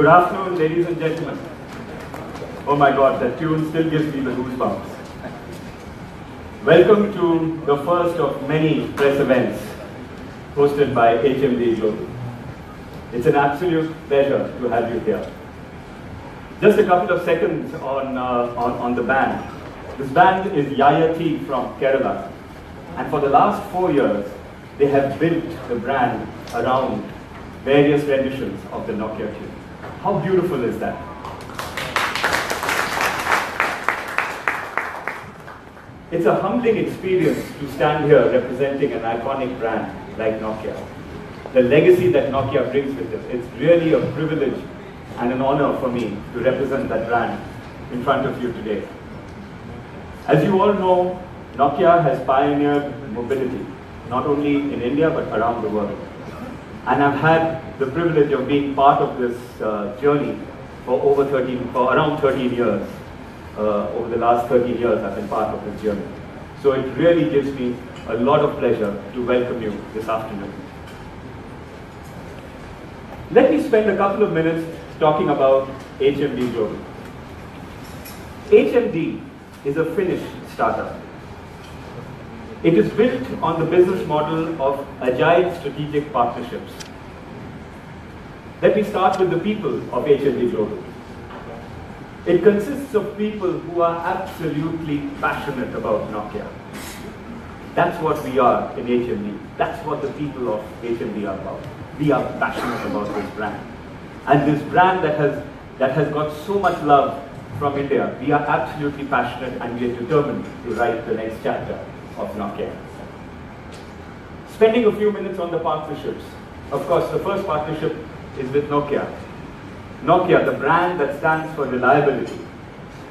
Good afternoon, ladies and gentlemen. Oh my God, that tune still gives me the goosebumps. Welcome to the first of many press events hosted by HMD Global. It's an absolute pleasure to have you here. Just a couple of seconds on the band. This band is Yayati from Kerala, and for the last 4 years, they have built the brand around various renditions of the Nokia tune. How beautiful is that? It's a humbling experience to stand here representing an iconic brand like Nokia. The legacy that Nokia brings with it, it's really a privilege and an honor for me to represent that brand in front of you today. As you all know, Nokia has pioneered mobility, not only in India but around the world. And I've had the privilege of being part of this journey for around 13 years. Over the last 13 years, I've been part of this journey. So it really gives me a lot of pleasure to welcome you this afternoon. Let me spend a couple of minutes talking about HMD Global. HMD is a Finnish startup. It is built on the business model of agile strategic partnerships. Let me start with the people of HMD Global. It consists of people who are absolutely passionate about Nokia. That's what we are in HMD. That's what the people of HMD are about. We are passionate about this brand. And this brand that has got so much love from India, we are absolutely passionate and we are determined to write the next chapter of Nokia. Spending a few minutes on the partnerships. Of course, the first partnership is with Nokia. Nokia, the brand that stands for reliability,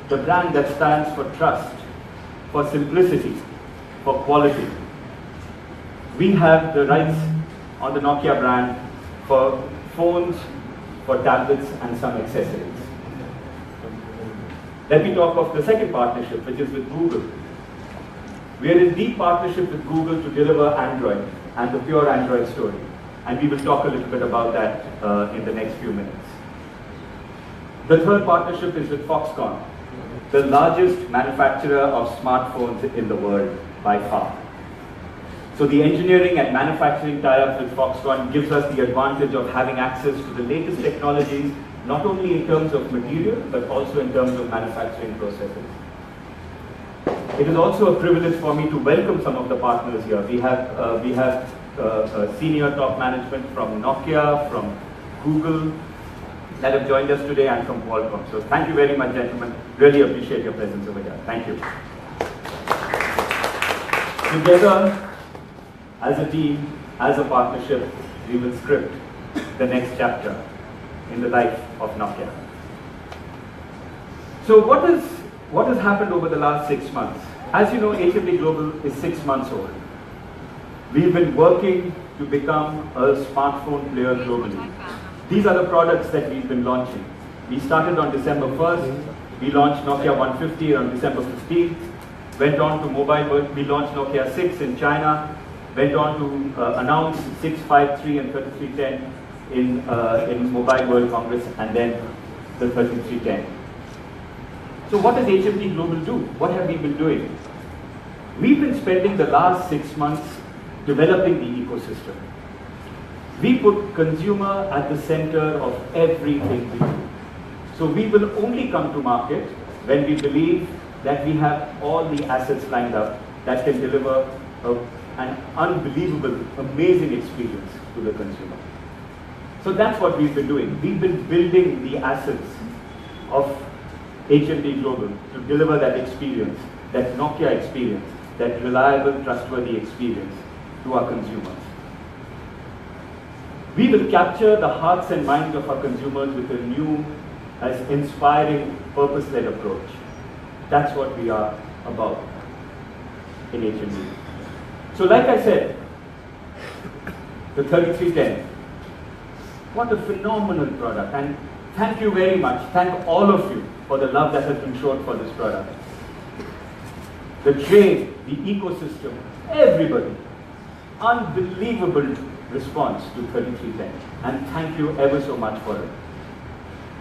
the brand that stands for trust, for simplicity, for quality. We have the rights on the Nokia brand for phones, for tablets, and some accessories. Let me talk of the second partnership, which is with Google. We are in deep partnership with Google to deliver Android and the pure Android story. And we will talk a little bit about that in the next few minutes. The third partnership is with Foxconn, the largest manufacturer of smartphones in the world by far. So the engineering and manufacturing tie-up with Foxconn gives us the advantage of having access to the latest technologies, not only in terms of material, but also in terms of manufacturing processes. It is also a privilege for me to welcome some of the partners here. We have senior top management from Nokia, from Google, that have joined us today, and from Qualcomm. So thank you very much, gentlemen. Really appreciate your presence over here. Thank you. Together, as a team, as a partnership, we will script the next chapter in the life of Nokia. So what has happened over the last 6 months? As you know, HMD Global is 6 months old. We've been working to become a smartphone player globally. These are the products that we've been launching. We started on December 1st. We launched Nokia 150 on December 15th. Went on to Mobile World. We launched Nokia 6 in China. Went on to announce 653 and 3310 in Mobile World Congress, and then the 3310. So what does HMD Global do? What have we been doing? We've been spending the last 6 months developing the ecosystem. We put consumer at the center of everything we do. So we will only come to market when we believe that we have all the assets lined up that can deliver an unbelievable, amazing experience to the consumer. So that's what we've been doing. We've been building the assets of HMD Global to deliver that experience, that Nokia experience, that reliable, trustworthy experience to our consumers. We will capture the hearts and minds of our consumers with a new, inspiring, purpose-led approach. That's what we are about in HMD. So like I said, the 3310, what a phenomenal product. And thank you very much. Thank all of you for the love that has been shown for this product. The trade, the ecosystem, everybody. Unbelievable response to 3310. And thank you ever so much for it.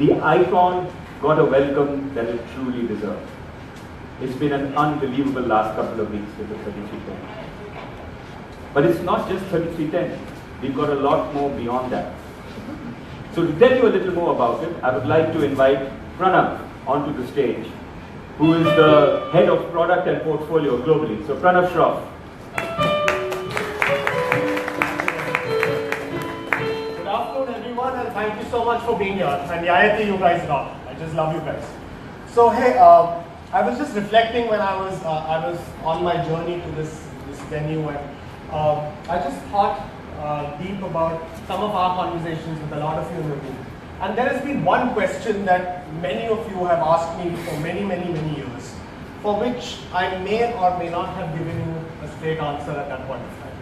The icon got a welcome that it truly deserved. It's been an unbelievable last couple of weeks with the 3310. But it's not just 3310. We've got a lot more beyond that. So to tell you a little more about it, I would like to invite Pranav onto the stage, who is the head of product and portfolio globally. So Pranav Shroff. Good afternoon everyone, and thank you so much for being here. And Yayati, you guys rock. I just love you guys. So hey, I was just reflecting when I was on my journey to this venue, and I just thought deep about some of our conversations with a lot of you in the room. And there has been one question that many of you have asked me for many years, for which I may or may not have given you a straight answer at that point of time.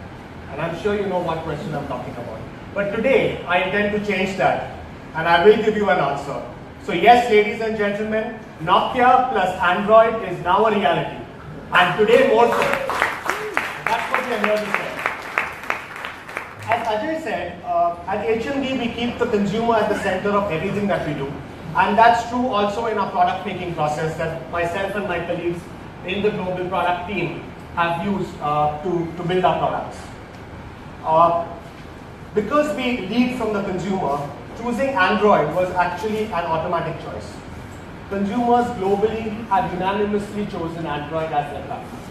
And I'm sure you know what question I'm talking about. But today, I intend to change that, and I will give you an answer. So yes, ladies and gentlemen, Nokia plus Android is now a reality. And today more so. That's what we are here to say. As Ajay said, at HMD we keep the consumer at the center of everything that we do. And that's true also in our product making process that myself and my colleagues in the global product team have used to build our products. Because we lead from the consumer, choosing Android was actually an automatic choice. Consumers globally have unanimously chosen Android as their platform.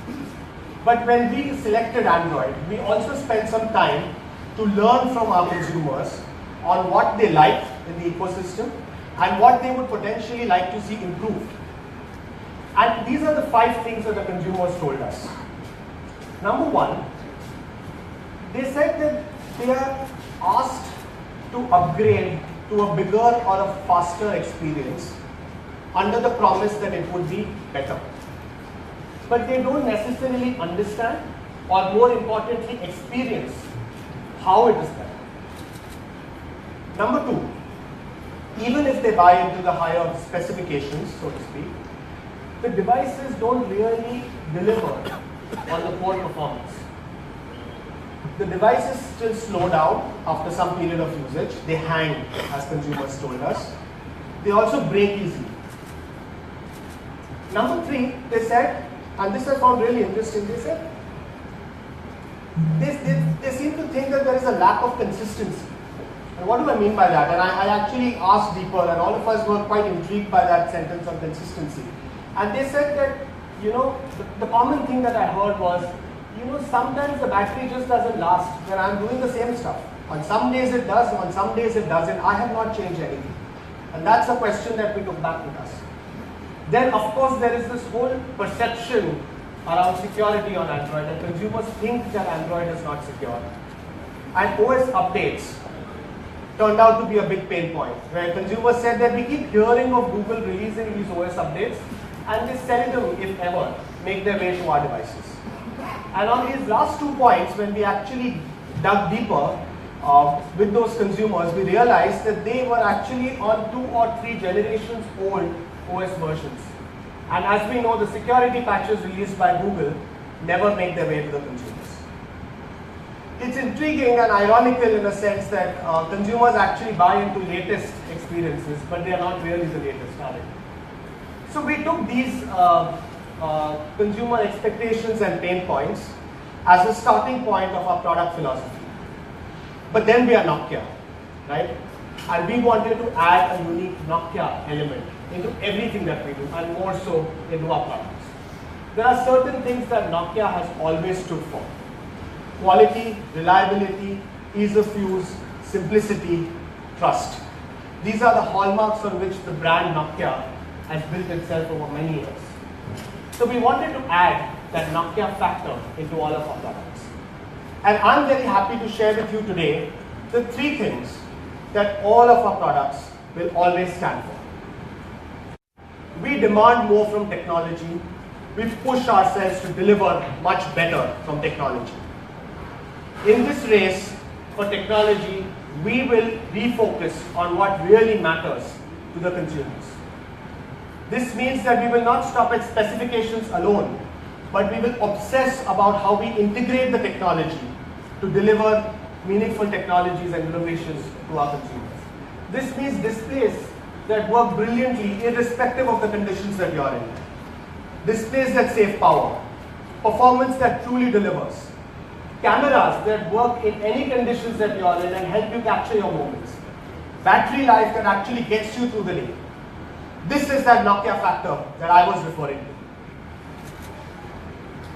But when we selected Android, we also spent some time to learn from our consumers on what they like in the ecosystem and what they would potentially like to see improved. And these are the 5 things that the consumers told us. Number 1, they said that they are asked to upgrade to a bigger or a faster experience under the promise that it would be better. But they don't necessarily understand, or more importantly, experience how it is better. Number 2, even if they buy into the higher specifications, so to speak, the devices don't really deliver on the core performance. The devices still slow down after some period of usage. They hang, as consumers told us. They also break easily. Number 3, they said, and this I found really interesting, they said, they seem to think that there is a lack of consistency. And what do I mean by that? And I actually asked deeper, and all of us were quite intrigued by that sentence on consistency. And they said that, the common thing that I heard was, sometimes the battery just doesn't last when I'm doing the same stuff. On some days it does, on some days it doesn't. I have not changed anything. And that's a question that we took back with us. Then of course there is this whole perception around security on Android, and consumers think that Android is not secure. And OS updates turned out to be a big pain point, where consumers said that we keep hearing of Google releasing these OS updates, and they seldom, if ever, make their way to our devices. And on these last 2 points, when we actually dug deeper with those consumers, we realized that they were actually on 2 or 3 generations old OS versions. And as we know, the security patches released by Google never make their way to the consumers. It's intriguing and ironical in a sense that consumers actually buy into latest experiences, but they are not really the latest, are they? So we took these consumer expectations and pain points as a starting point of our product philosophy. But then we are Nokia, right? And we wanted to add a unique Nokia element into everything that we do, and more so into our products. There are certain things that Nokia has always stood for: quality, reliability, ease of use, simplicity, trust. These are the hallmarks on which the brand Nokia has built itself over many years. So we wanted to add that Nokia factor into all of our products. And I'm very happy to share with you today the 3 things that all of our products will always stand for. We demand more from technology. We push ourselves to deliver much better from technology. In this race for technology, we will refocus on what really matters to the consumers. This means that we will not stop at specifications alone, but we will obsess about how we integrate the technology to deliver meaningful technologies and innovations to our consumers. This means displays that work brilliantly irrespective of the conditions that you're in. Displays that save power. Performance that truly delivers. Cameras that work in any conditions that you're in and help you capture your moments. Battery life that actually gets you through the day. This is that Nokia factor that I was referring to.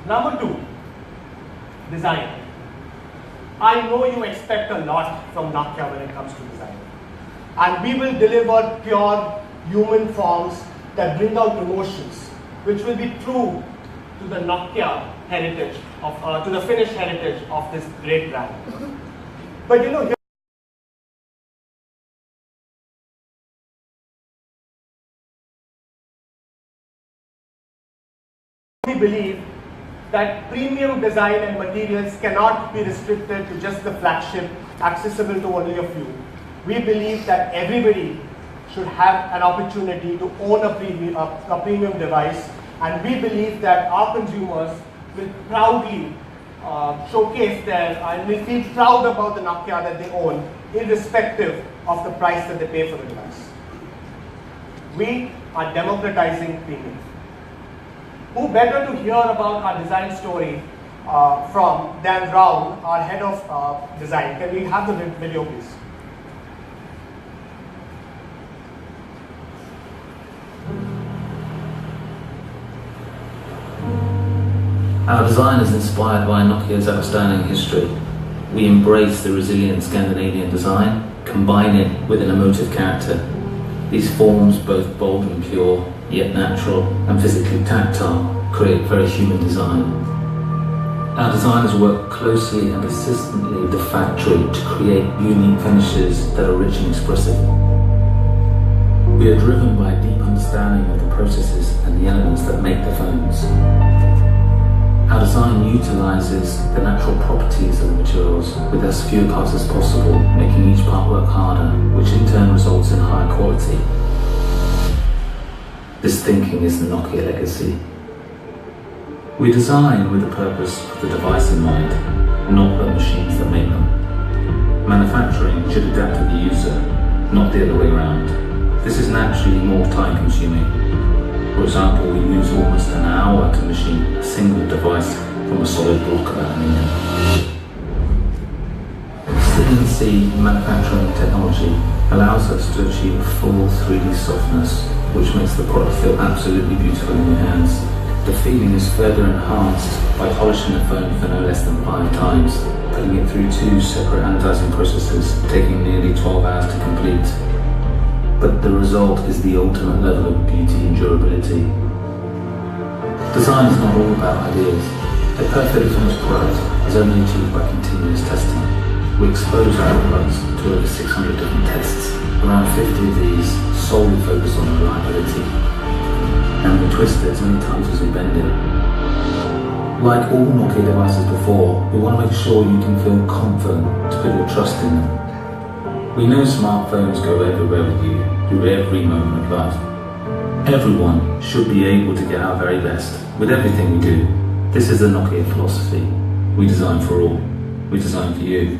Number 2, design. I know you expect a lot from Nokia when it comes to design. And we will deliver pure human forms that bring out emotions, which will be true to the Nokia heritage, to the Finnish heritage of this great brand. But you know, we believe that premium design and materials cannot be restricted to just the flagship, accessible to only a few. We believe that everybody should have an opportunity to own a premium device, and we believe that our consumers will proudly showcase and will feel proud about the Nokia that they own, irrespective of the price that they pay for the device. We are democratizing premium. Who better to hear about our design story from than Raul, our head of design. Can we have the video, please? Our design is inspired by Nokia's outstanding history. We embrace the resilient Scandinavian design, combine it with an emotive character. These forms, both bold and pure, yet natural and physically tactile, create very human design. Our designers work closely and persistently with the factory to create unique finishes that are rich and expressive. We are driven by a deep understanding of the processes and the elements that make the phones. Our design utilizes the natural properties of the materials with as few parts as possible, making each part work harder, which in turn results in higher quality. This thinking is the Nokia legacy. We design with the purpose of the device in mind, not the machines that make them. Manufacturing should adapt to the user, not the other way around. This is naturally more time consuming. For example, we use almost an hour to machine a single device from a solid block of aluminium. CNC manufacturing technology allows us to achieve a full 3D softness, which makes the product feel absolutely beautiful in your hands. The feeling is further enhanced by polishing the phone for no less than 5 times, putting it through 2 separate anodizing processes, taking nearly 12 hours to complete. But the result is the ultimate level of beauty and durability. Design is not all about ideas. A perfectly finished product is only achieved by continuous testing. We expose our products to over 600 different tests. Around 50 of these solely focus on reliability. And we twist it as many times as we bend it. Like all Nokia devices before, we want to make sure you can feel confident to put your trust in them. We know smartphones go everywhere with you, through every moment of life. Everyone should be able to get our very best with everything we do. This is the Nokia philosophy. We design for all. We design for you.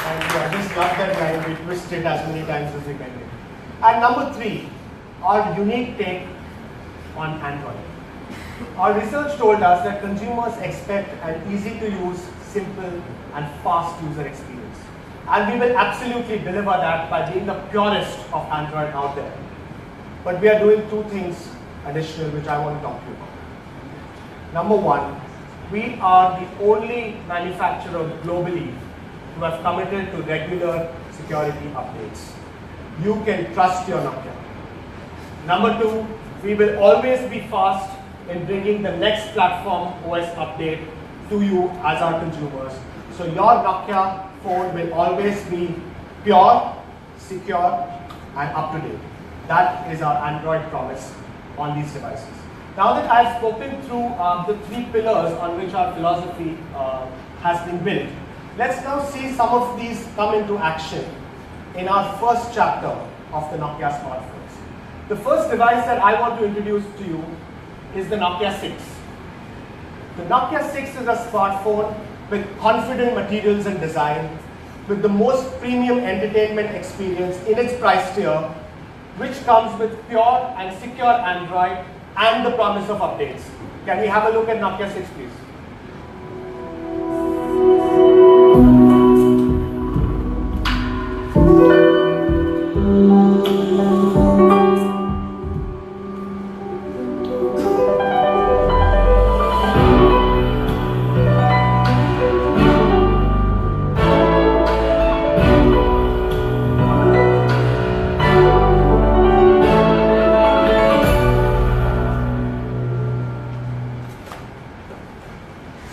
And I just love that line. We twist it as many times as we can. And number 3, our unique take on Android. Our research told us that consumers expect an easy-to-use, simple and fast user experience. And we will absolutely deliver that by being the purest of Android out there. But we are doing 2 things additional which I want to talk to you about. Number 1, we are the only manufacturer globally who have committed to regular security updates. You can trust your Nokia. Number 2, we will always be fast in bringing the next platform OS update to you as our consumers. So your Nokia phone will always be pure, secure and up to date. That is our Android promise on these devices. Now that I have spoken through the 3 pillars on which our philosophy has been built, let's now see some of these come into action in our first chapter of the Nokia smartphones. The first device that I want to introduce to you is the Nokia 6. The Nokia 6 is a smartphone with confident materials and design, with the most premium entertainment experience in its price tier, which comes with pure and secure Android and the promise of updates. Can we have a look at Nokia 6, please?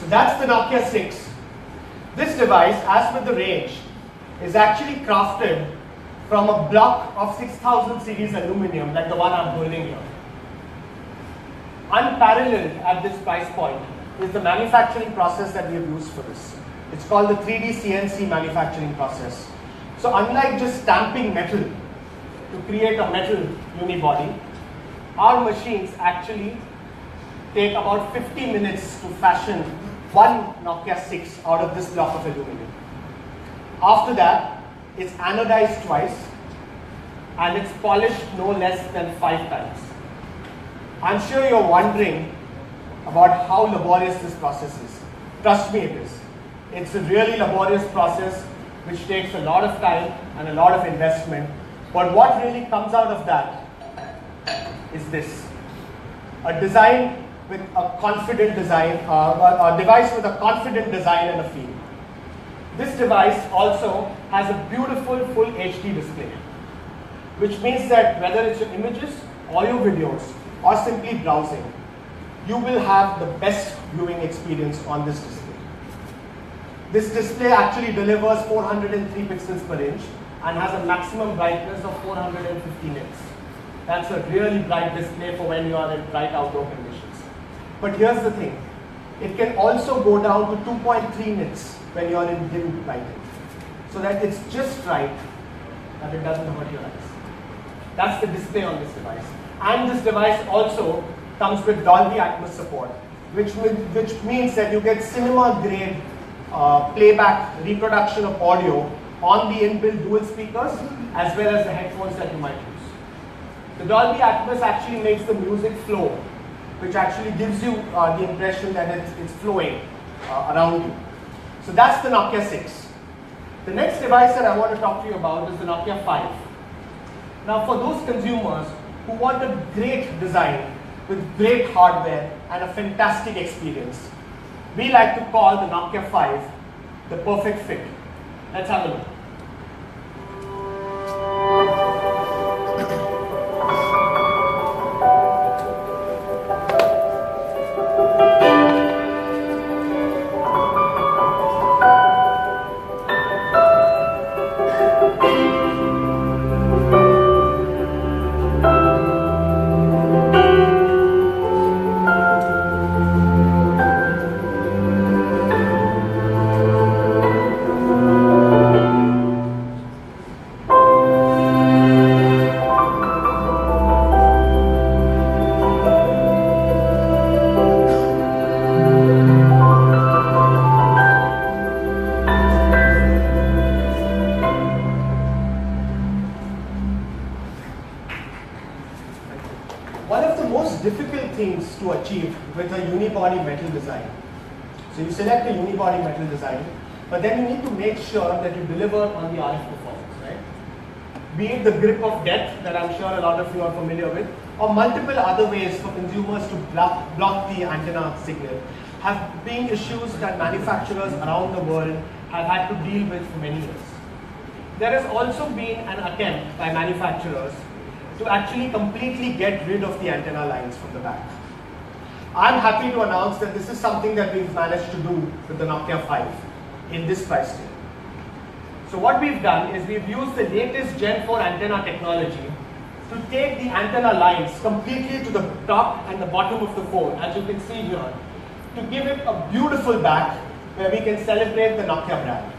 That's the Nokia 6. This device, as with the range, is actually crafted from a block of 6000 series aluminum like the one I'm holding here. Unparalleled at this price point is the manufacturing process that we have used for this. It's called the 3D CNC manufacturing process. So unlike just stamping metal to create a metal unibody, our machines actually take about 50 minutes to fashion one Nokia 6 out of this block of aluminum. After that, it's anodized twice and it's polished no less than 5 times. I'm sure you're wondering about how laborious this process is. Trust me, it is. It's a really laborious process which takes a lot of time and a lot of investment. But what really comes out of that is this: a design with a confident design, a device with a confident design and a feel. This device also has a beautiful full HD display, which means that whether it's your images or your videos or simply browsing, you will have the best viewing experience on this display. This display actually delivers 403 pixels per inch and has a maximum brightness of 450 nits. That's a really bright display for when you are in bright outdoor conditions. But here's the thing, it can also go down to 2.3 nits when you are in dim lighting, so that it's just right that it doesn't hurt your eyes. That's the display on this device. And this device also comes with Dolby Atmos support, which means that you get cinema grade playback reproduction of audio on the inbuilt dual speakers as well as the headphones that you might use. The Dolby Atmos actually makes the music flow, which actually gives you the impression that it's flowing around you. So that's the Nokia 6. The next device that I want to talk to you about is the Nokia 5. Now for those consumers who want a great design with great hardware and a fantastic experience, we like to call the Nokia 5 the perfect fit. Let's have a look. One of the most difficult things to achieve with a unibody metal design. So you select a unibody metal design, but then you need to make sure that you deliver on the RF performance, right? Be it the grip of death that I'm sure a lot of you are familiar with, or multiple other ways for consumers to block the antenna signal, have been issues that manufacturers around the world have had to deal with for many years. There has also been an attempt by manufacturers to actually completely get rid of the antenna lines from the back. I'm happy to announce that this is something that we've managed to do with the Nokia 5 in this price tier. So what we've done is we've used the latest Gen 4 antenna technology to take the antenna lines completely to the top and the bottom of the phone, as you can see here, to give it a beautiful back where we can celebrate the Nokia brand.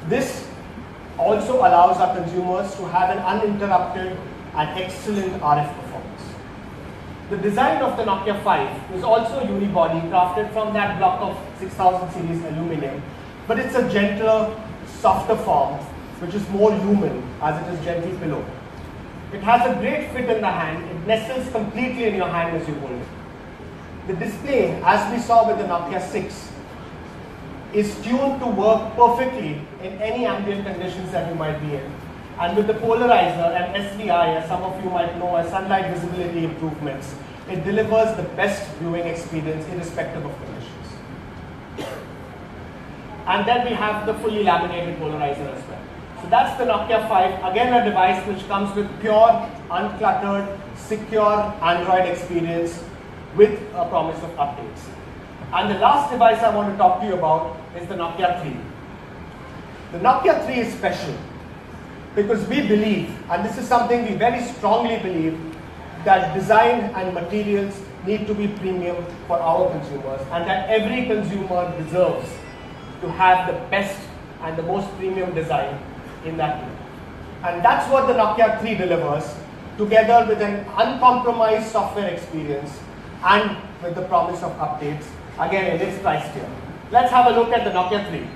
This also allows our consumers to have an uninterrupted and excellent RF performance. The design of the Nokia 5 is also unibody crafted from that block of 6000 series aluminum, but it's a gentler, softer form, which is more human as it is gently pillow. It has a great fit in the hand. It nestles completely in your hand as you hold it. The display, as we saw with the Nokia 6, is tuned to work perfectly in any ambient conditions that you might be in. And with the polarizer and SVI, as some of you might know as sunlight visibility improvements, it delivers the best viewing experience irrespective of conditions. And then we have the fully laminated polarizer as well. So that's the Nokia 5, again a device which comes with pure, uncluttered, secure Android experience with a promise of updates. And the last device I want to talk to you about is the Nokia 3. The Nokia 3 is special because we believe, and this is something we very strongly believe, that design and materials need to be premium for our consumers, and that every consumer deserves to have the best and the most premium design in that way. And that's what the Nokia 3 delivers, together with an uncompromised software experience and with the promise of updates, again in its price tier. Let's have a look at the Nokia 3.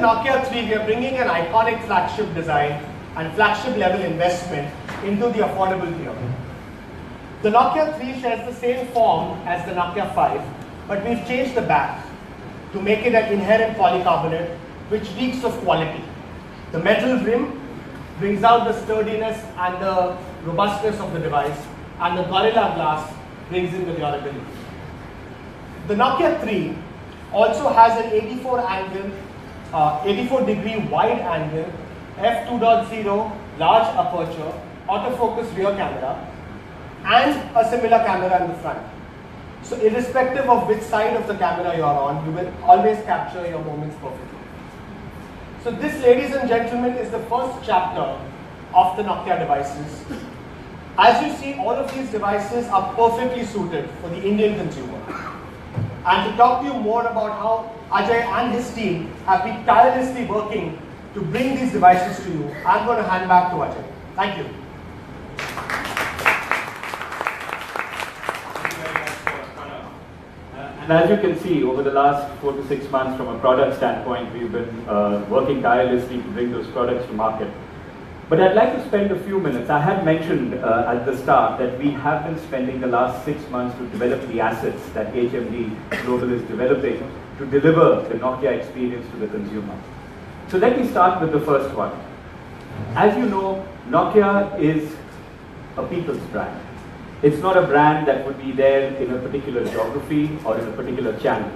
Nokia 3, we are bringing an iconic flagship design and flagship level investment into the affordable tier. The Nokia 3 shares the same form as the Nokia 5, but we've changed the back to make it an inherent polycarbonate, which reeks of quality. The metal rim brings out the sturdiness and the robustness of the device, and the Gorilla Glass brings in the durability. The Nokia 3 also has an 84 degree wide angle, f2.0 large aperture, autofocus rear camera, and a similar camera in the front. So irrespective of which side of the camera you are on, you will always capture your moments perfectly. So this, ladies and gentlemen, is the first chapter of the Nokia devices. As you see, all of these devices are perfectly suited for the Indian consumer. And to talk to you more about how Ajay and his team have been tirelessly working to bring these devices to you, I'm going to hand back to Ajay. Thank you. And as you can see, over the last 4 to 6 months, from a product standpoint, we've been working tirelessly to bring those products to market. But I'd like to spend a few minutes. I had mentioned at the start that we have been spending the last 6 months to develop the assets that HMD Global is developing to deliver the Nokia experience to the consumer. So let me start with the first one. As you know, Nokia is a people's brand. It's not a brand that would be there in a particular geography or in a particular channel.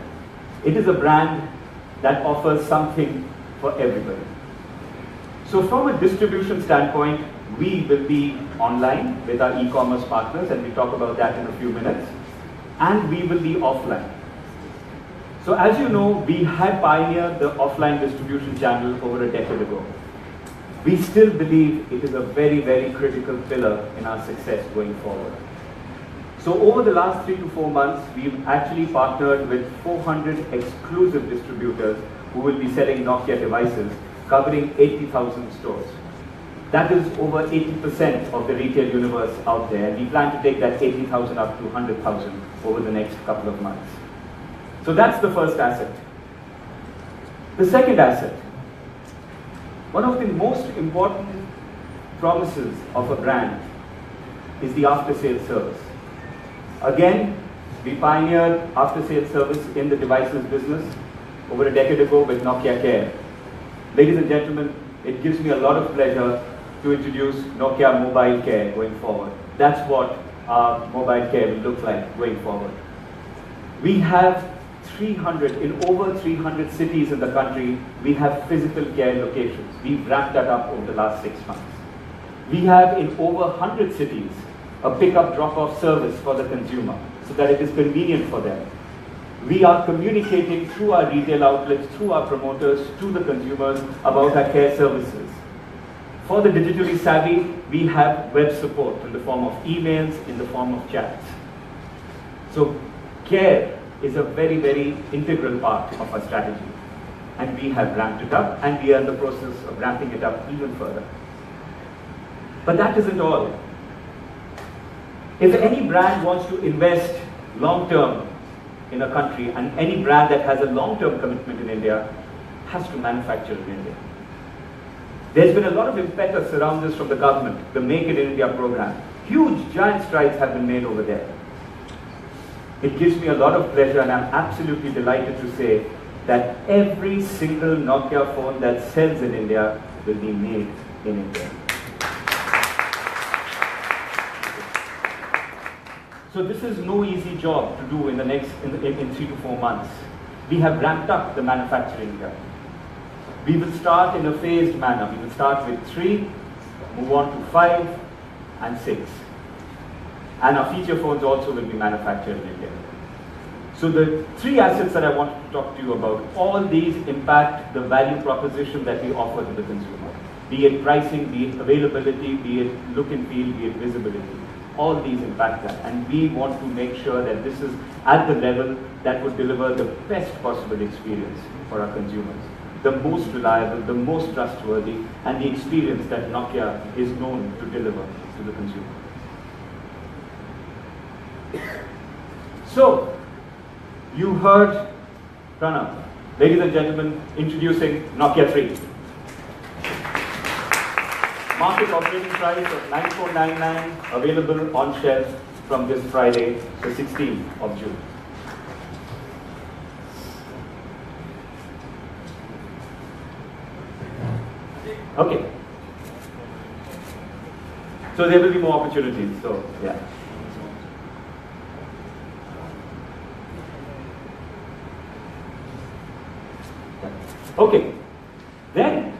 It is a brand that offers something for everybody. So from a distribution standpoint, we will be online with our e-commerce partners, and we'll talk about that in a few minutes, and we will be offline. So as you know, we had pioneered the offline distribution channel over a decade ago. We still believe it is a very, very critical pillar in our success going forward. So over the last 3 to 4 months, we've actually partnered with 400 exclusive distributors who will be selling Nokia devices, covering 80,000 stores. That is over 80% of the retail universe out there, and we plan to take that 80,000 up to 100,000 over the next couple of months. So that's the first asset. The second asset, one of the most important promises of a brand is the after-sales service. Again, we pioneered after-sales service in the devices business over a decade ago with Nokia Care. Ladies and gentlemen, it gives me a lot of pleasure to introduce Nokia Mobile Care going forward. That's what our mobile care will look like going forward. We have in over 300 cities in the country, we have physical care locations. We've ramped that up over the last 6 months. We have in over 100 cities a pick-up drop-off service for the consumer so that it is convenient for them. We are communicating through our retail outlets, through our promoters, to the consumers about our care services. For the digitally savvy, we have web support in the form of emails, in the form of chats. So care is a very, very integral part of our strategy. And we have ramped it up, and we are in the process of ramping it up even further. But that isn't all. If any brand wants to invest long-term in a country, and any brand that has a long-term commitment in India has to manufacture in India. There's been a lot of impetus around this from the government, the Make it in India program. Huge, giant strides have been made over there. It gives me a lot of pleasure, and I'm absolutely delighted to say that every single Nokia phone that sells in India will be made in India. So this is no easy job to do in 3 to 4 months. We have ramped up the manufacturing here. We will start in a phased manner. We will start with 3, move on to 5 and 6. And our feature phones also will be manufactured in India. So the 3 assets that I want to talk to you about, all these impact the value proposition that we offer to the consumer. Be it pricing, be it availability, be it look and feel, be it visibility. All these impact that, and we want to make sure that this is at the level that would deliver the best possible experience for our consumers. The most reliable, the most trustworthy, and the experience that Nokia is known to deliver to the consumer. So, you heard Pranav. Ladies and gentlemen, introducing Nokia 3. Market operating price of 9499, available on shelf from this Friday, the 16th of June. Okay. So there will be more opportunities. So yeah. Okay. Then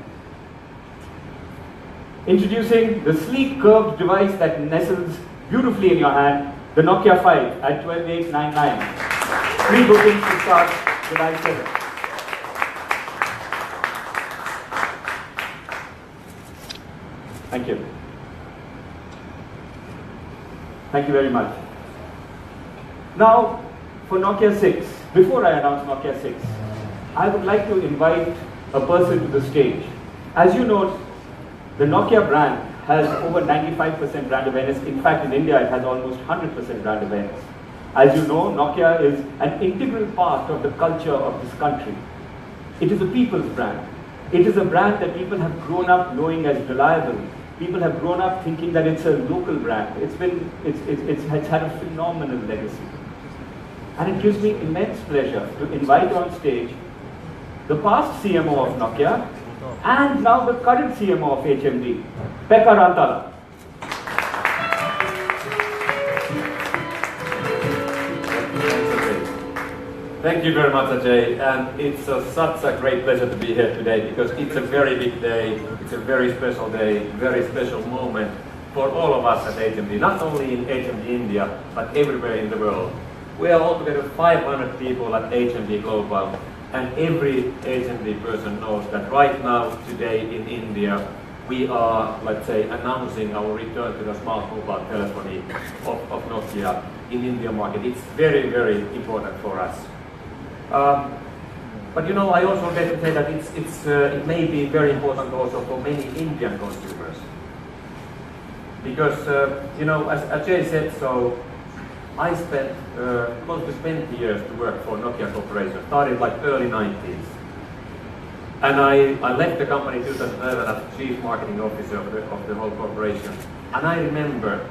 introducing the sleek curved device that nestles beautifully in your hand, the Nokia 5 at 12899. Pre-bookings to start July 7th. Thank you. Thank you very much. Now, for Nokia 6, before I announce Nokia 6, I would like to invite a person to the stage. As you know, the Nokia brand has over 95% brand awareness. In fact, in India, it has almost 100% brand awareness. As you know, Nokia is an integral part of the culture of this country. It is a people's brand. It is a brand that people have grown up knowing as reliable. People have grown up thinking that it's a local brand. It's had a phenomenal legacy. And it gives me immense pleasure to invite on stage the past CMO of Nokia and now the current CMO of HMD, Pekka Rantala. Thank you very much, Ajay, and it's such a great pleasure to be here today because it's a very big day, it's a very special day, very special moment for all of us at HMD, not only in HMD India, but everywhere in the world. We are altogether 500 people at HMD Global, and every HMD person knows that right now, today in India, we are, let's say, announcing our return to the smart mobile telephony of Nokia in India market. It's very, very important for us. But you know, I also get to say that it may be very important also for many Indian consumers. Because, you know, as Ajay said, so I spent close to 20 years to work for Nokia Corporation, started like early 90s. And I left the company in 2011 as Chief Marketing Officer of the whole corporation. And I remember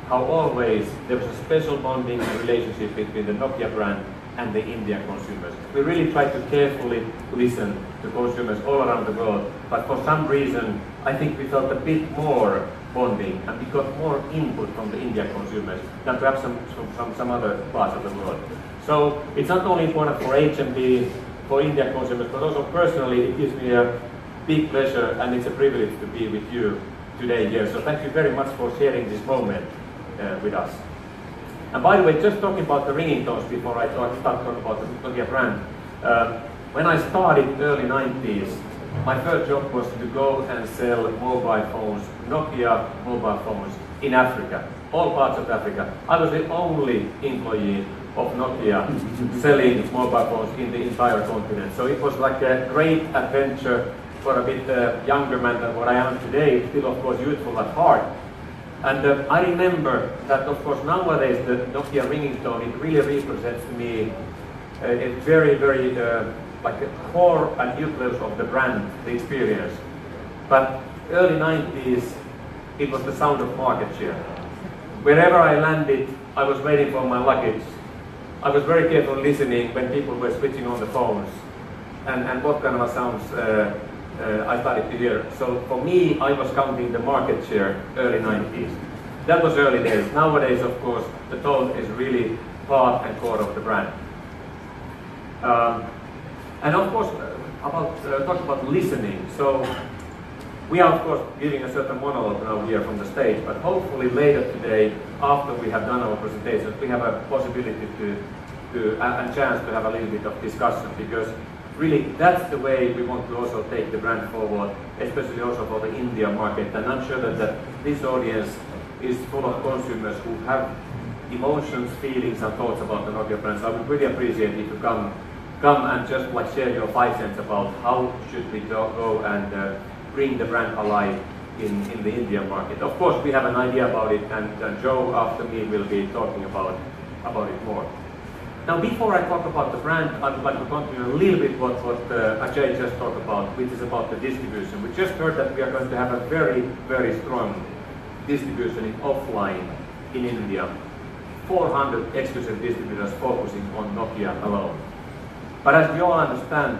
how always there was a special bonding and relationship between the Nokia brand and the Indian consumers. We really tried to carefully listen to consumers all around the world, but for some reason, I think we felt a bit more bonding, and we got more input from the Indian consumers than perhaps from some other parts of the world. So it's not only important for HMD, for Indian consumers, but also personally it gives me a big pleasure and it's a privilege to be with you today here. So thank you very much for sharing this moment with us. And by the way, just talking about the ringing tones before I start talking about the Nokia brand. When I started early 90s, my first job was to go and sell mobile phones, Nokia mobile phones in Africa, all parts of Africa. I was the only employee of Nokia selling mobile phones in the entire continent. So it was like a great adventure for a bit younger man than what I am today, still of course youthful at heart. And I remember that of course nowadays the Nokia ringing tone, it really represents to me a very like a core and nucleus of the brand, the experience. But early 90s, it was the sound of market share. Wherever I landed, I was waiting for my luggage. I was very careful listening when people were switching on the phones and what kind of sounds I started to hear. So for me, I was counting the market share early 90s. That was early days. Nowadays, of course, the tone is really part and core of the brand. And of course, talk about listening. So we are of course giving a certain monologue now here from the stage, but hopefully later today, after we have done our presentations, we have a possibility and chance to have a little bit of discussion, because really that's the way we want to also take the brand forward, especially also for the India market. And I'm sure that this audience is full of consumers who have emotions, feelings and thoughts about the Nokia brand. So I would really appreciate if you come and just like share your 5 cents about how should we go and bring the brand alive in the Indian market. Of course, we have an idea about it, and Joe after me will be talking about it more. Now, before I talk about the brand, I would like to continue a little bit what Ajay just talked about, which is about the distribution. We just heard that we are going to have a very strong distribution in offline in India. 400 exclusive distributors focusing on Nokia alone. But as we all understand,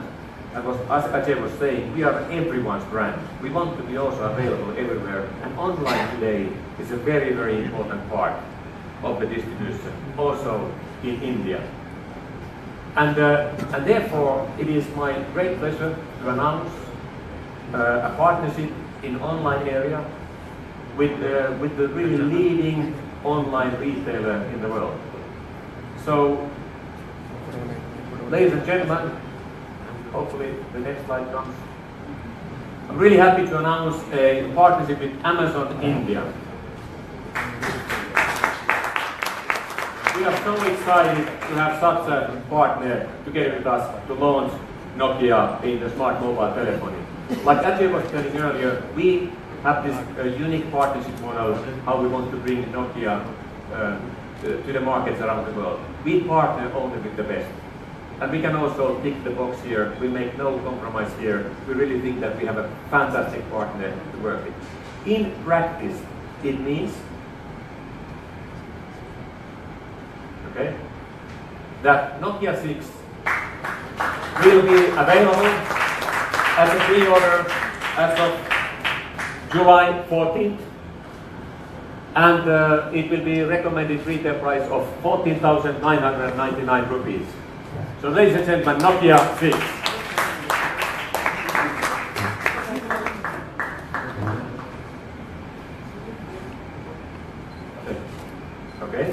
as Ajay was saying, we are everyone's brand. We want to be also available everywhere, and online today is a very important part of the distribution, also in India. And therefore, it is my great pleasure to announce a partnership in online area with the really leading online retailer in the world. So, ladies and gentlemen, hopefully the next slide comes. I'm really happy to announce a partnership with Amazon India. We are so excited to have such a partner together with us to launch Nokia in the smart mobile telephony. Like Ajay was telling earlier, we have this unique partnership model, how we want to bring Nokia to the markets around the world. We partner only with the best. And we can also tick the box here. We make no compromise here. We really think that we have a fantastic partner to work with. In practice, it means that Nokia 6 will be available as a pre-order as of July 14th. And it will be recommended retail price of 14,999 rupees. So ladies and gentlemen, Nokia 6. Okay.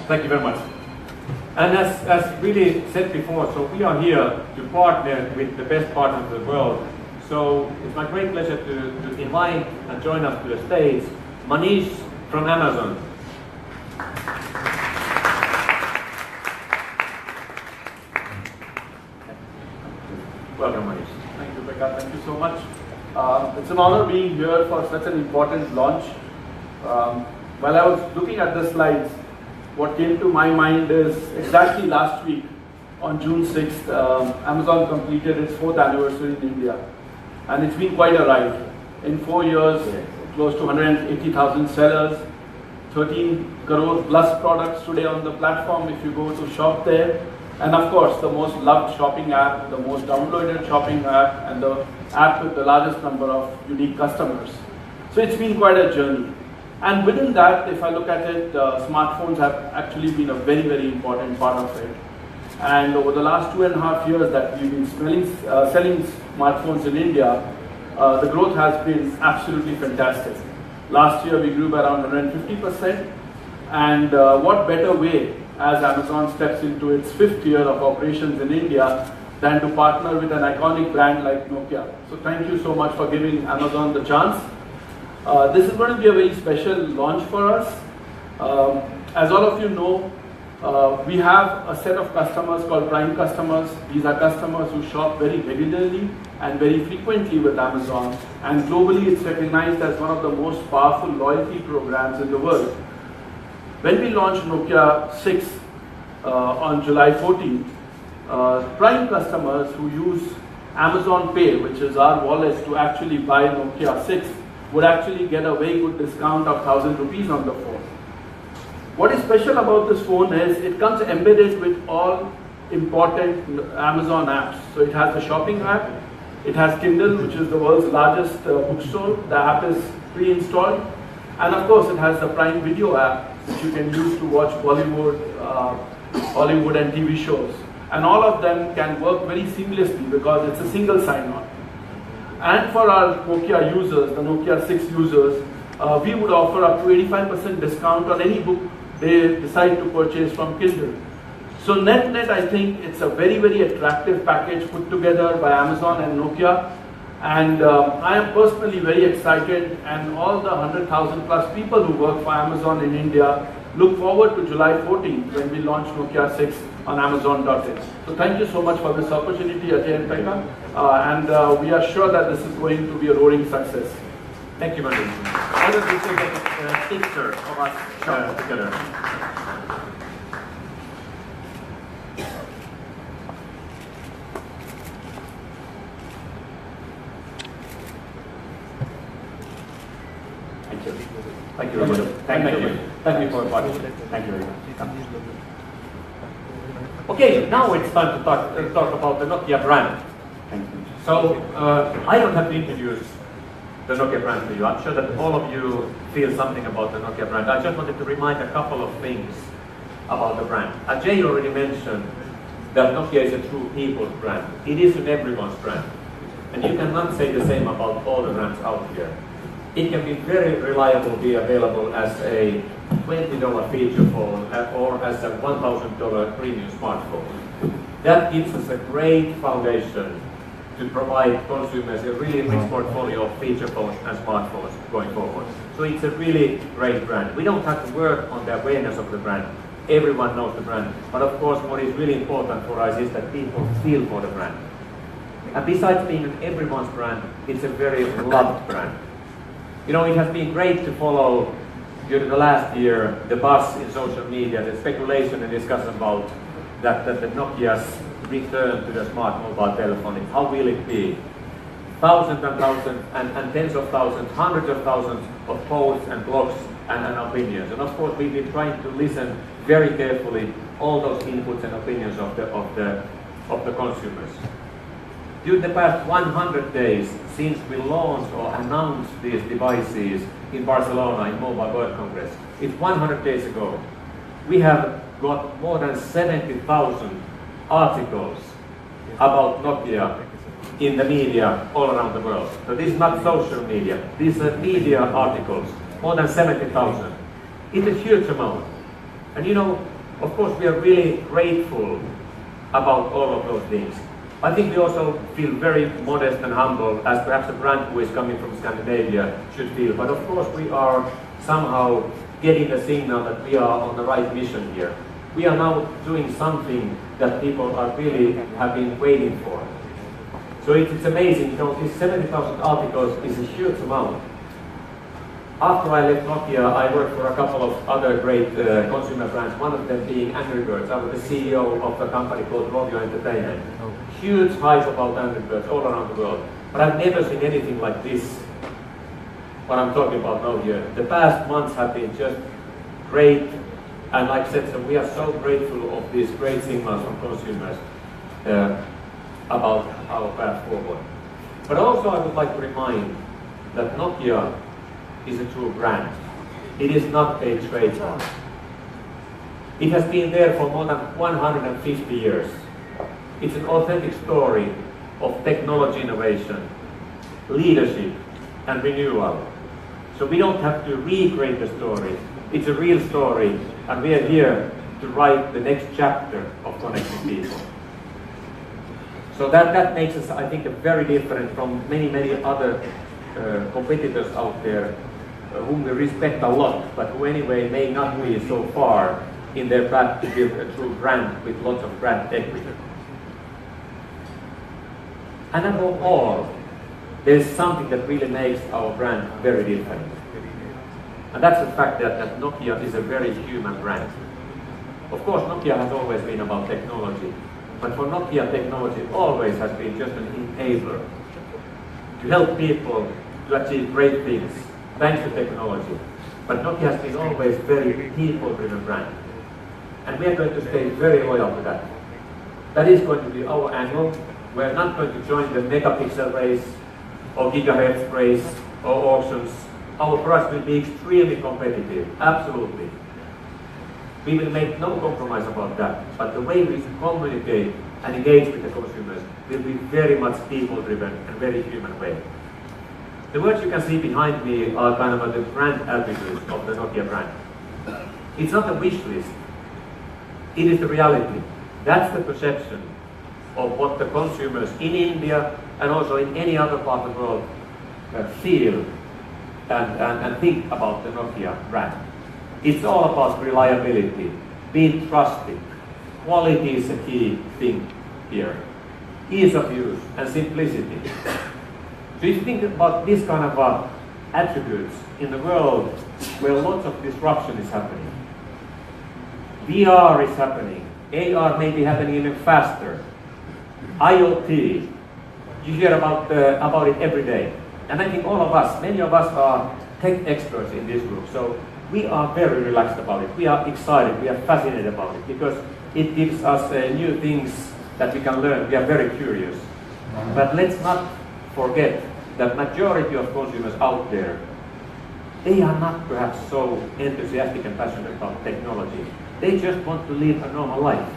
Thank you very much. And as really said before, so we are here to partner with the best partners of the world. So it's my great pleasure to invite and join us to the stage Manish from Amazon. Welcome, Manish. Thank you, Becca. Thank you so much. It's an honor being here for such an important launch. While I was looking at the slides, what came to my mind is exactly last week, on June 6th, Amazon completed its 4th anniversary in India. And it's been quite a ride. In 4 years, close to 180,000 sellers, 13 crore plus products today on the platform if you go to shop there. And of course, the most loved shopping app, the most downloaded shopping app, and the app with the largest number of unique customers. So it's been quite a journey. And within that, if I look at it, smartphones have actually been a very, very important part of it. And over the last 2.5 years that we've been selling smartphones in India, the growth has been absolutely fantastic. Last year we grew by around 150%. And what better way as Amazon steps into its 5th year of operations in India than to partner with an iconic brand like Nokia. So thank you so much for giving Amazon the chance. This is going to be a very special launch for us. As all of you know, we have a set of customers called Prime customers. These are customers who shop very regularly and very frequently with Amazon. And globally, it's recognized as one of the most powerful loyalty programs in the world. When we launched Nokia 6 on July 14th, Prime customers who use Amazon Pay, which is our wallet, to actually buy Nokia 6, would actually get a very good discount of 1,000 rupees on the phone. What is special about this phone is it comes embedded with all important Amazon apps. So it has the shopping app, it has Kindle, which is the world's largest bookstore. The app is pre-installed. And of course, it has the Prime Video app, which you can use to watch Bollywood, Hollywood and TV shows. And all of them can work very seamlessly because it's a single sign-on. And for our Nokia users, the Nokia 6 users, we would offer up to 85% discount on any book they decide to purchase from Kindle. So net, I think it's a very, very attractive package put together by Amazon and Nokia. And I am personally very excited, and all the 100,000 plus people who work for Amazon in India look forward to July 14th when we launch Nokia 6 on Amazon.in. So thank you so much for this opportunity, Ajay and Pekka. And we are sure that this is going to be a roaring success. Thank you, Manu. Why don't we take a picture of us together? Thank you. Thank you very much. Thank you for watching. Thank you very much. Okay, now it's time to talk about the Nokia brand. Thank you. So I don't have to introduce the Nokia brand to you. I'm sure that all of you feel something about the Nokia brand. I just wanted to remind a couple of things about the brand. Ajay already mentioned that Nokia is a true people's brand. It is an everyone's brand. And you cannot say the same about all the brands out here. It can be very reliable, be available as a $20 feature phone or as a $1,000 premium smartphone. That gives us a great foundation to provide consumers a really rich portfolio of feature phones and smartphones going forward. So it's a really great brand. We don't have to work on the awareness of the brand. Everyone knows the brand. But of course, what is really important for us is that people feel for the brand. And besides being an everyone's brand, it's a very loved brand. You know, it has been great to follow during the last year the buzz in social media, the speculation and discussion about that the Nokia's return to the smart mobile telephony. How will it be? Thousands and thousands and tens of thousands, hundreds of thousands of posts and blogs and opinions. And of course, we've been trying to listen very carefully all those inputs and opinions of the consumers. During the past 100 days since we launched or announced these devices in Barcelona in Mobile World Congress, it's 100 days ago, we have got more than 70,000 articles about Nokia in the media all around the world. So this is not social media, these are media articles, more than 70,000. It's a huge amount. And you know, of course we are really grateful about all of those things. I think we also feel very modest and humble, as perhaps a brand who is coming from Scandinavia should feel. But of course we are somehow getting a signal that we are on the right mission here. We are now doing something that people are really have been waiting for. So it's amazing, you know, these 70,000 articles is a huge amount. After I left Nokia, I worked for a couple of other great consumer brands, one of them being Angry Birds. I was the CEO of a company called Rovio Entertainment. Huge hype about Angry Birds all around the world. But I've never seen anything like this what I'm talking about now here. The past months have been just great, and like I said, so we are so grateful of these great signals from consumers about our path forward. But also I would like to remind that Nokia is a true brand. It is not a trademark. It has been there for more than 150 years. It's an authentic story of technology innovation, leadership, and renewal. So we don't have to recreate the story. It's a real story, and we are here to write the next chapter of connecting people. So that makes us, I think, very different from many other competitors out there whom we respect a lot, but who anyway may not be so far in their path to build a true brand with lots of brand equity. And above all, there's something that really makes our brand very different. And that's the fact that Nokia is a very human brand. Of course, Nokia has always been about technology, but for Nokia, technology always has been just an enabler to help people to achieve great things thanks to technology. But Nokia has been always very people-driven brand. And we are going to stay very loyal to that. That is going to be our angle. We're not going to join the megapixel race or gigahertz race or auctions. Our products will be extremely competitive, absolutely. We will make no compromise about that, but the way we communicate and engage with the consumers will be very much people-driven and very human way. The words you can see behind me are kind of the brand attributes of the Nokia brand. It's not a wish list, it is the reality. That's the perception of what the consumers in India and also in any other part of the world feel and think about the Nokia brand. It's all about reliability, being trusted. Quality is a key thing here. Ease of use and simplicity. So if you think about this kind of attributes in the world where lots of disruption is happening, VR is happening, AR may be happening even faster, IoT, you hear about it every day. And I think all of us, many of us are tech experts in this group, so we are very relaxed about it. We are excited, we are fascinated about it because it gives us new things that we can learn. We are very curious. But let's not forget that majority of consumers out there, they are not perhaps so enthusiastic and passionate about technology. They just want to live a normal life.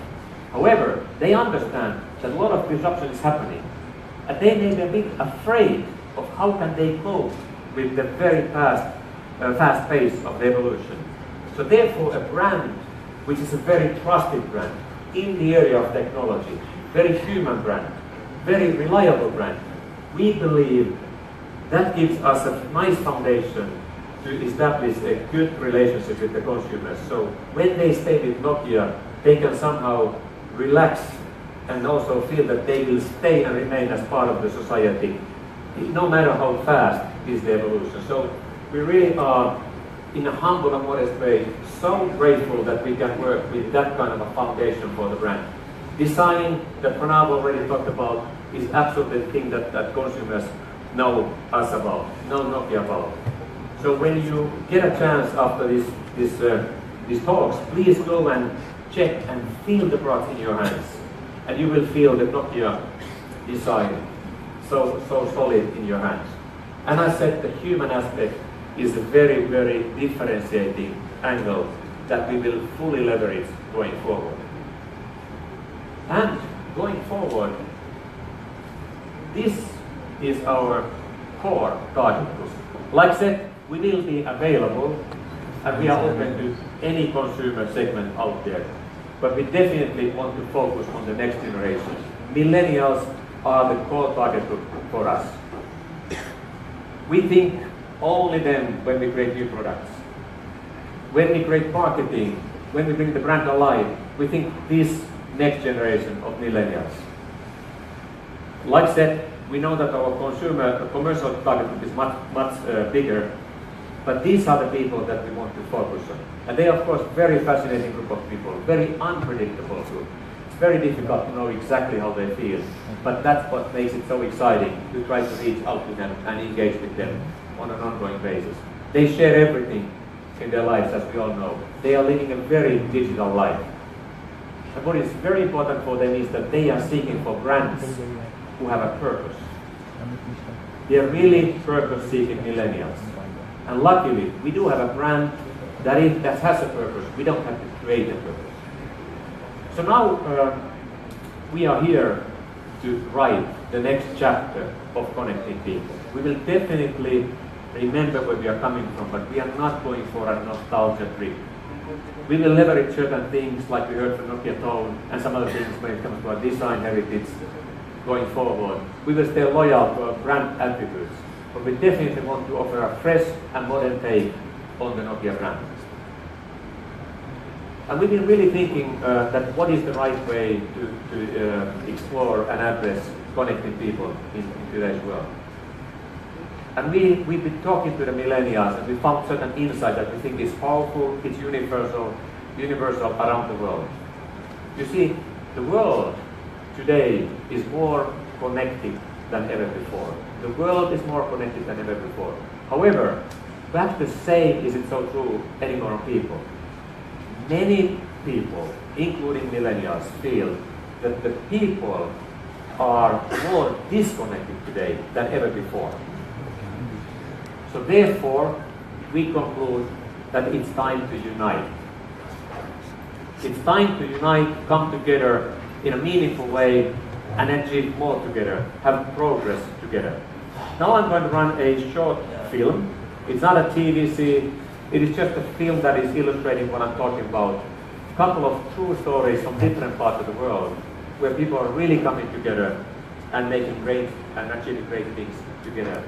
However, they understand that a lot of disruption is happening, and they may be a bit afraid of how can they cope with the very fast pace of the evolution. So therefore, a brand which is a very trusted brand in the area of technology, very human brand, very reliable brand, we believe that gives us a nice foundation to establish a good relationship with the consumers. So when they stay with Nokia, they can somehow relax and also feel that they will stay and remain as part of the society, no matter how fast is the evolution. So we really are, in a humble and modest way, so grateful that we can work with that kind of a foundation for the brand. Design, that Pranav already talked about, is absolutely the thing that consumers know us about, know Nokia about. So when you get a chance after these talks, please go and check and feel the products in your hands. And you will feel the Nokia design so solid in your hands. And I said the human aspect is a very, very differentiating angle that we will fully leverage going forward. And going forward, this is our core target group. Like I said, we will be available and we are open to any consumer segment out there. But we definitely want to focus on the next generation. Millennials are the core target group for us. We think only them when we create new products. When we create marketing, when we bring the brand alive, we think this next generation of millennials. Like I said, we know that our commercial target group is much bigger, but these are the people that we want to focus on. And they are, of course, very fascinating group of people, very unpredictable group. It's very difficult to know exactly how they feel, but that's what makes it so exciting to try to reach out to them and engage with them. on an ongoing basis. They share everything in their lives, as we all know. They are living a very digital life. And what is very important for them is that they are seeking for brands who have a purpose. They are really purpose-seeking millennials. And luckily, we do have a brand that has a purpose. We don't have to create a purpose. So now we are here to write the next chapter of connecting people. We will definitely remember where we are coming from, but we are not going for a nostalgia trip. We will leverage certain things like we heard from Nokia Tone and some other things when it comes to our design heritage going forward. We will stay loyal to our brand attributes, but we definitely want to offer a fresh and modern take on the Nokia brand. And we've been really thinking that what is the right way to explore and address connecting people in today's world. And we've been talking to the millennials, and we found certain insight that we think is powerful, it's universal around the world. You see, the world today is more connected than ever before. The world is more connected than ever before. However, perhaps the same isn't so true anymore on people. Many people, including millennials, feel that the people are more disconnected today than ever before. So therefore, we conclude that it's time to unite. It's time to unite, come together in a meaningful way, and achieve more together, have progress together. Now I'm going to run a short film. It's not a TVC, it is just a film that is illustrating what I'm talking about. A couple of true stories from different parts of the world, where people are really coming together and making great and achieving great things together.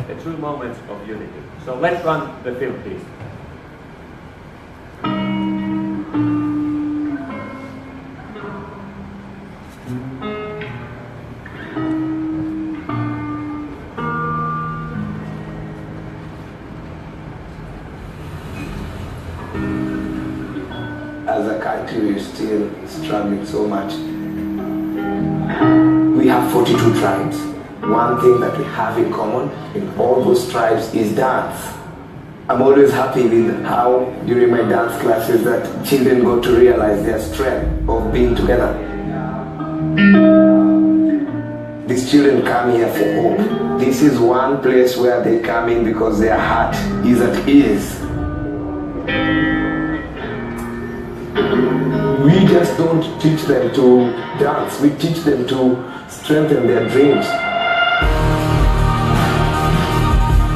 A true moment of unity. So let's run the film, please. As a country, we're still struggling so much. We have 42 tribes. One thing that we have in common in all those tribes is dance. I'm always happy with how during my dance classes that children got to realize their strength of being together. These children come here for hope. This is one place where they come in because their heart is at ease. We just don't teach them to dance, we teach them to strengthen their dreams.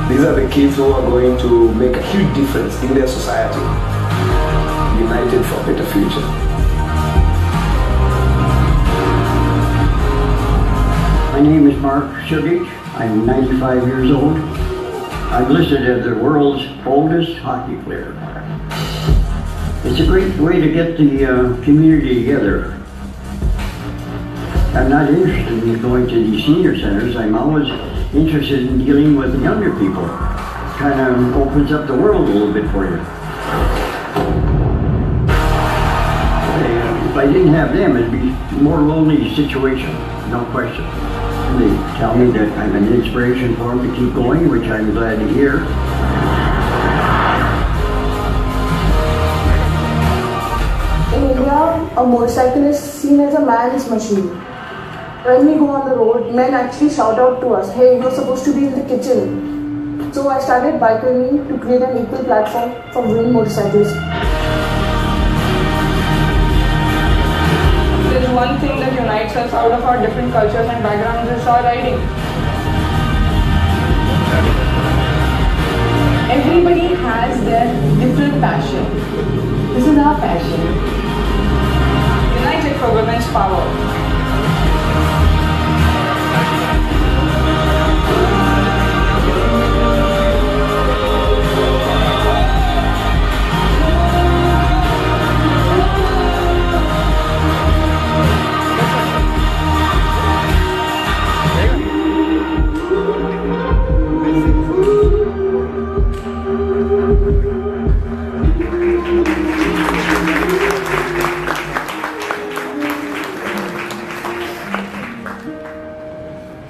These are the kids who are going to make a huge difference in their society. United for a better future. My name is Mark Sugich. I'm 95 years old. I'm listed as the world's oldest hockey player. It's a great way to get the community together. I'm not interested in going to these senior centers. I'm always interested in dealing with younger people. Kind of opens up the world a little bit for you. If I didn't have them, it'd be a more lonely situation, no question. And they tell me that I'm an inspiration for them to keep going, which I'm glad to hear. In India, a motorcycle is seen as a man's machine. When we go on the road, men actually shout out to us, "Hey, you're supposed to be in the kitchen." So I started Bikerme to create an equal platform for women motorcyclists. There's one thing that unites us out of our different cultures and backgrounds is our riding. Everybody has their different passion. This is our passion. United for women's power.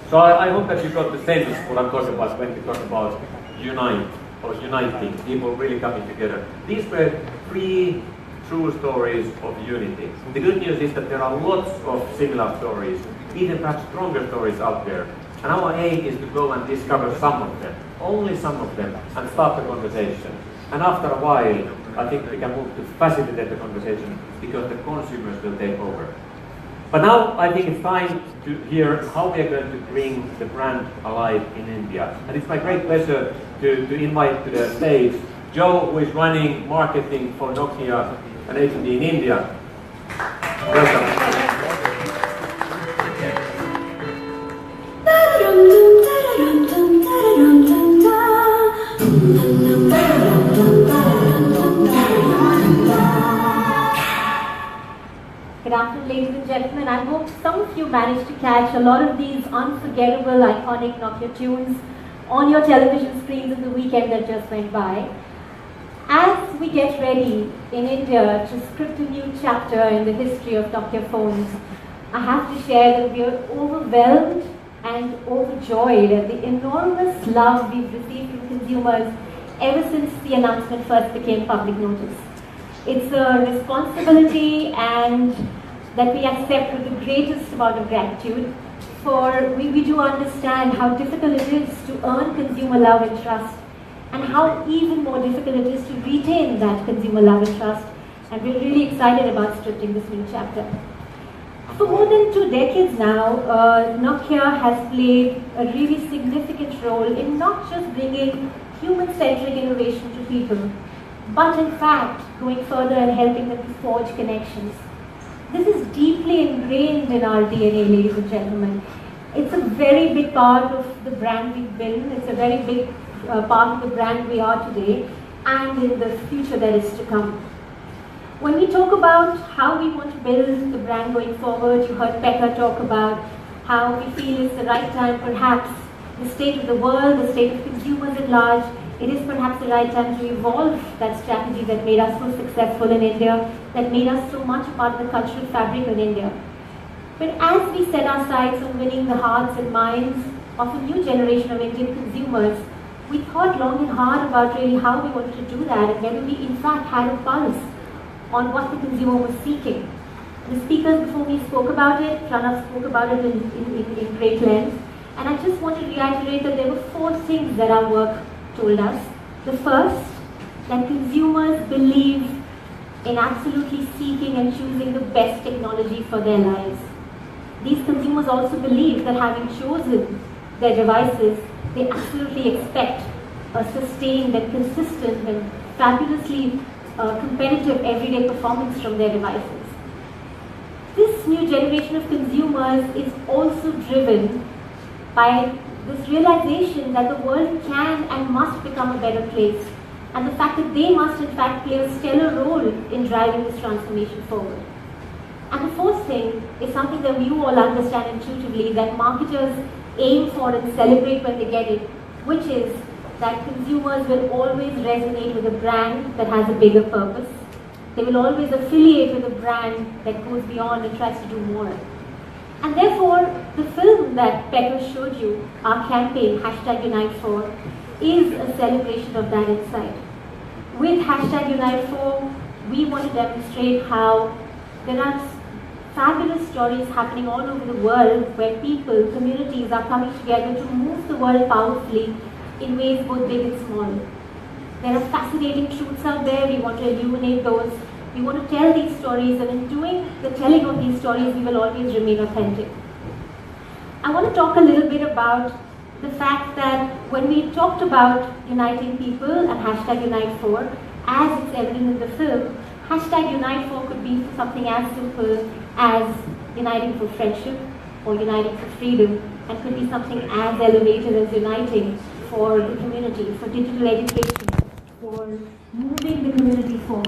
So I hope that you got the sense of what I'm talking about when we talk about unite or uniting, people really coming together. These were 3 true stories of unity. The good news is that there are lots of similar stories, even perhaps stronger stories out there. And our aim is to go and discover some of them, only some of them, and start the conversation. And after a while, I think we can move to facilitate the conversation because the consumers will take over. But now I think it's time to hear how we are going to bring the brand alive in India. And it's my great pleasure to invite to the stage Joe, who is running marketing for Nokia and HMD in India. Welcome. Good afternoon, ladies and gentlemen. I hope some of you managed to catch a lot of these unforgettable, iconic Nokia tunes on your television screens in the weekend that just went by. As we get ready in India to script a new chapter in the history of Nokia phones, I have to share that we are overwhelmed and overjoyed at the enormous love we've received from consumers ever since the announcement first became public notice. It's a responsibility and that we accept with the greatest amount of gratitude, for we do understand how difficult it is to earn consumer love and trust, and how even more difficult it is to retain that consumer love and trust, and we're really excited about scripting this new chapter. For more than 2 decades now, Nokia has played a really significant role in not just bringing human-centric innovation to people, but in fact going further and helping them to forge connections. This is deeply ingrained in our DNA, ladies and gentlemen. It's a very big part of the brand we've built. It's a very big part of the brand we are today and in the future that is to come. When we talk about how we want to build the brand going forward, you heard Pekka talk about how we feel it's the right time, perhaps the state of the world, the state of consumers at large, it is perhaps the right time to evolve that strategy that made us so successful in India, that made us so much a part of the cultural fabric in India. But as we set our sights on winning the hearts and minds of a new generation of Indian consumers, we thought long and hard about really how we wanted to do that and whether we in fact had a pulse on what the consumer was seeking. The speakers before me spoke about it, Pranav spoke about it in great length, and I just want to reiterate that there were 4 things that our work told us. The first, that consumers believe in absolutely seeking and choosing the best technology for their lives. These consumers also believe that having chosen their devices, they absolutely expect a sustained and consistent and fabulously competitive everyday performance from their devices. This new generation of consumers is also driven by this realization that the world can and must become a better place, and the fact that they must in fact play a stellar role in driving this transformation forward. And the 4th thing is something that you all understand intuitively, that marketers aim for and celebrate when they get it, which is that consumers will always resonate with a brand that has a bigger purpose. They will always affiliate with a brand that goes beyond and tries to do more. And therefore, the film that Pekka showed you, our campaign, #Unite4, is a celebration of that insight. With #Unite4, we want to demonstrate how there are fabulous stories happening all over the world where people, communities are coming together to move the world powerfully in ways both big and small. There are fascinating truths out there. We want to illuminate those. We want to tell these stories, and in doing the telling of these stories, we will always remain authentic. I want to talk a little bit about the fact that when we talked about uniting people and #Unite4, as it's evident in the film, #Unite4 could be something as simple as uniting for friendship or uniting for freedom, and could be something as elevated as uniting for the community, for digital education, for moving the community forward.